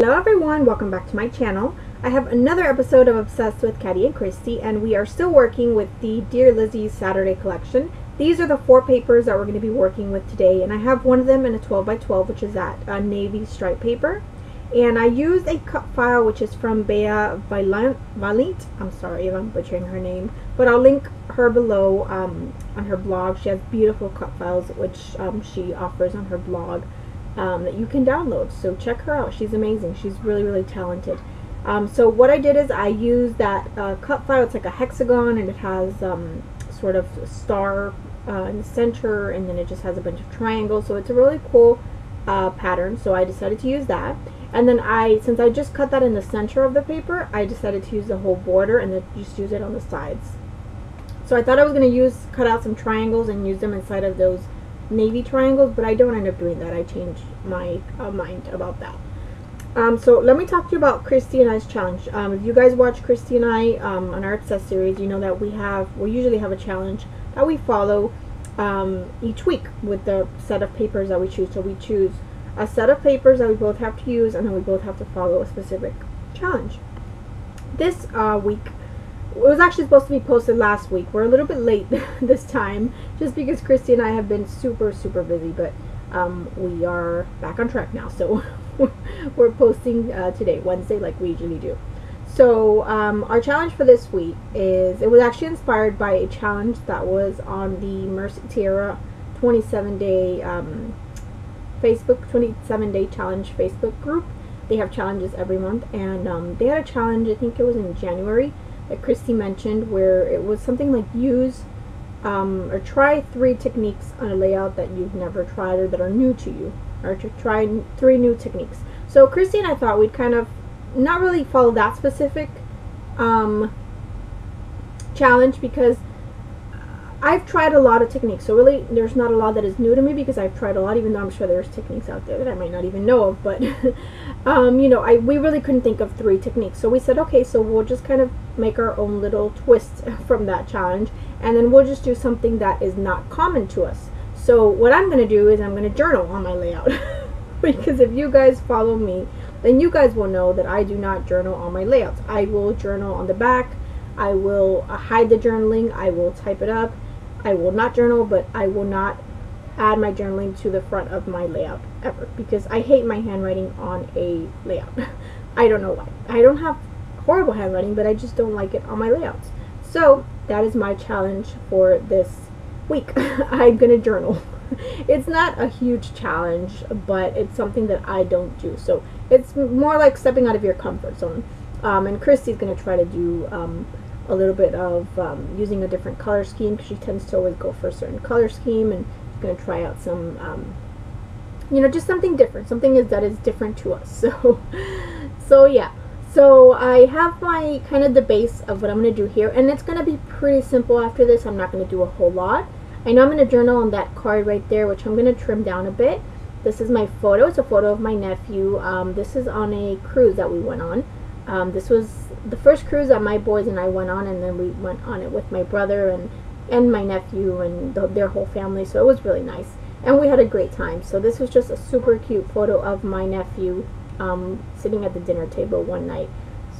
Hello everyone, welcome back to my channel. I have another episode of Obsessed with Katty and Christy, and we are still working with the Dear Lizzy Saturday collection. These are the 4 papers that we're going to be working with today, and I have one of them in a 12x12, which is that navy stripe paper. And I used a cut file which is from Bea Valente. I'm sorry if I'm butchering her name, but I'll link her below on her blog. She has beautiful cut files which she offers on her blog that you can download. So check her out. She's amazing. She's really talented. So what I did is I used that cut file. It's like a hexagon, and it has sort of a star in the center, and then it just has a bunch of triangles. So it's a really cool pattern. So I decided to use that. And then since I just cut that in the center of the paper, I decided to use the whole border and then just use it on the sides. So I thought I was going to cut out some triangles and use them inside of those navy triangles, but I don't end up doing that. I changed my mind about that. So let me talk to you about Christy and I's challenge. If you guys watch Christy and I on our Obsessed series, you know that we usually have a challenge that we follow each week with the set of papers that we choose. So we choose a set of papers that we both have to use, and then we both have to follow a specific challenge. This week, it was actually supposed to be posted last week. We're a little bit late this time, just because Christy and I have been super busy, but we are back on track now, so we're posting today, Wednesday, like we usually do. So our challenge for this week it was actually inspired by a challenge that was on the Mercy Tierra 27-day 27-day challenge Facebook group. They have challenges every month, and they had a challenge, I think it was in January, that Christy mentioned, where it was something like use or try 3 techniques on a layout that you've never tried or that are new to you, or to try 3 new techniques. So Christy and I thought we'd kind of not really follow that specific challenge, because I've tried a lot of techniques, so really there's not a lot that is new to me, because I've tried a lot, even though I'm sure there's techniques out there that I might not even know of. But you know, we really couldn't think of 3 techniques, so we said, okay, so we'll just kind of make our own little twist from that challenge, and then we'll just do something that is not common to us. So what I'm going to do is I'm going to journal on my layout because if you guys follow me, then you guys will know that I do not journal on my layouts. I will journal on the back. I will hide the journaling. I will type it up. I will not journal, but I will not add my journaling to the front of my layout ever, because I hate my handwriting on a layout. I don't know why. I don't have horrible handwriting, but I just don't like it on my layouts. So that is my challenge for this week. I'm gonna journal. It's not a huge challenge, but it's something that I don't do. So it's more like stepping out of your comfort zone. And Christy's gonna try to do a little bit of using a different color scheme, because she tends to always go for a certain color scheme, and she's going to try out some you know, just something different, something that is different to us. So yeah, so I have my kind of the base of what I'm going to do here, and it's going to be pretty simple. After this, I'm not going to do a whole lot. I know I'm going to journal on that card right there, which I'm going to trim down a bit. This is my photo. It's a photo of my nephew. This is on a cruise that we went on. This was the first cruise that my boys and I went on, and then we went on it with my brother and my nephew and their whole family, so it was really nice, and we had a great time. So this was just a super cute photo of my nephew sitting at the dinner table one night.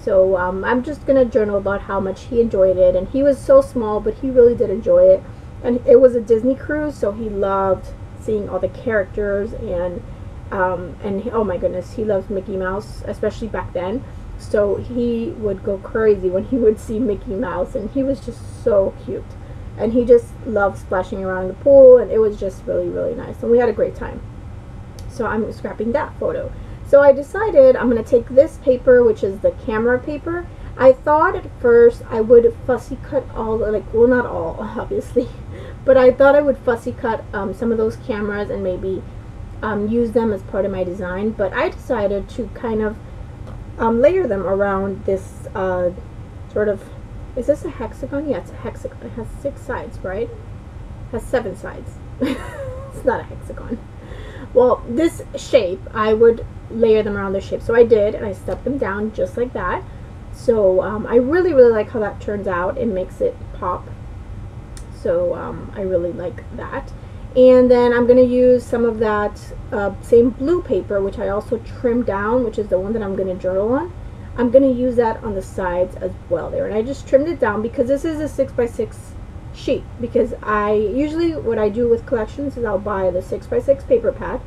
So I'm just gonna journal about how much he enjoyed it, and he was so small, but he really did enjoy it, and it was a Disney cruise, so he loved seeing all the characters, and oh my goodness, he loves Mickey Mouse, especially back then. So he would go crazy when he would see Mickey Mouse, and he was just so cute, and he just loved splashing around in the pool, and it was just really nice, and we had a great time. So I'm scrapping that photo. So I decided I'm going to take this paper, which is the camera paper. I thought at first I would fussy cut all, well, not all obviously, but I thought I would fussy cut some of those cameras and maybe use them as part of my design, but I decided to kind of layer them around this sort of, is this a hexagon? Yeah, it's a hexagon. It has 6 sides, right? It has 7 sides. It's not a hexagon. Well, this shape, I would layer them around the shape. So I did, and I stepped them down just like that. So I really like how that turns out. It makes it pop. So I really like that. And then I'm going to use some of that same blue paper, which I also trimmed down, which is the one that I'm going to journal on. I'm going to use that on the sides as well there. And I just trimmed it down because this is a 6x6 sheet. Because I usually, what I do with collections is I'll buy the 6x6 paper pad,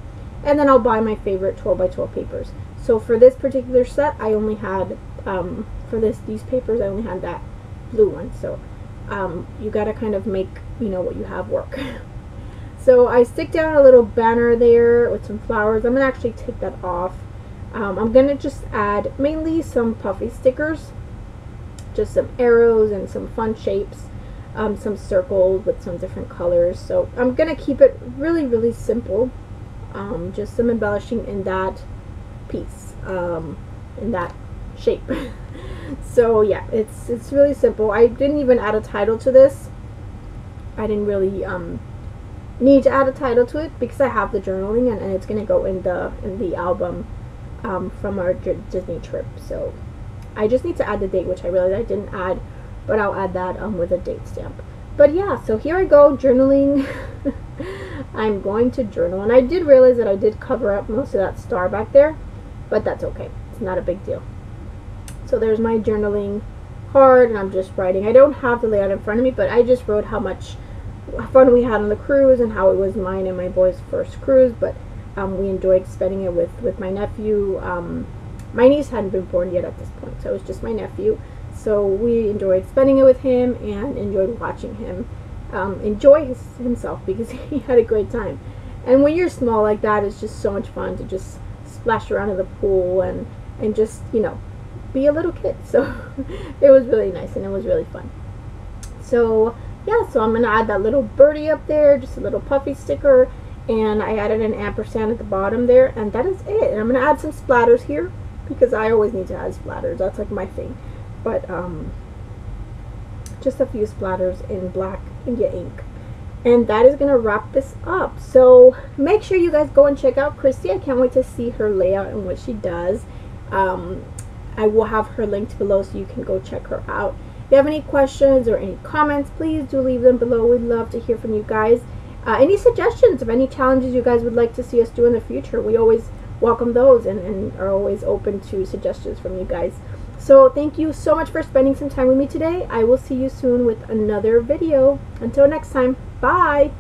and then I'll buy my favorite 12x12 papers. So for this particular set, I only had, for these papers, I only had that blue one. So you got to kind of make, you know, what you have work. So I stick down a little banner there with some flowers. I'm going to actually take that off. I'm going to just add mainly some puffy stickers, just some arrows and some fun shapes, some circles with some different colors. So I'm going to keep it really, really simple. Just some embellishing in that piece, in that shape. So yeah, it's really simple. I didn't even add a title to this. I didn't really need to add a title to it because I have the journaling, and it's going to go in the album from our Disney trip. So I just need to add the date, which I realized I didn't add, but I'll add that with a date stamp. But yeah, so here I go journaling. I'm going to journal, and I did realize that I did cover up most of that star back there, but that's okay. It's not a big deal. So there's my journaling card, and I'm just writing. I don't have the layout in front of me, but I just wrote how much fun we had on the cruise and how it was mine and my boy's first cruise, but we enjoyed spending it with my nephew. My niece hadn't been born yet at this point, so it was just my nephew. So we enjoyed spending it with him and enjoyed watching him enjoy himself because he had a great time. And when you're small like that, it's just so much fun to just splash around in the pool and just, you know, be a little kid. So it was really nice and it was really fun. So yeah, so I'm going to add that little birdie up there, just a little puffy sticker, and I added an ampersand at the bottom there, and that is it. And I'm going to add some splatters here because I always need to add splatters. That's like my thing. But just a few splatters in black India ink. And that is going to wrap this up. So make sure you guys go and check out Christy. I can't wait to see her layout and what she does. I will have her linked below so you can go check her out. If you have any questions or any comments, please do leave them below. We'd love to hear from you guys. Any suggestions of any challenges you guys would like to see us do in the future, we always welcome those and are always open to suggestions from you guys. So thank you so much for spending some time with me today. I will see you soon with another video. Until next time, bye!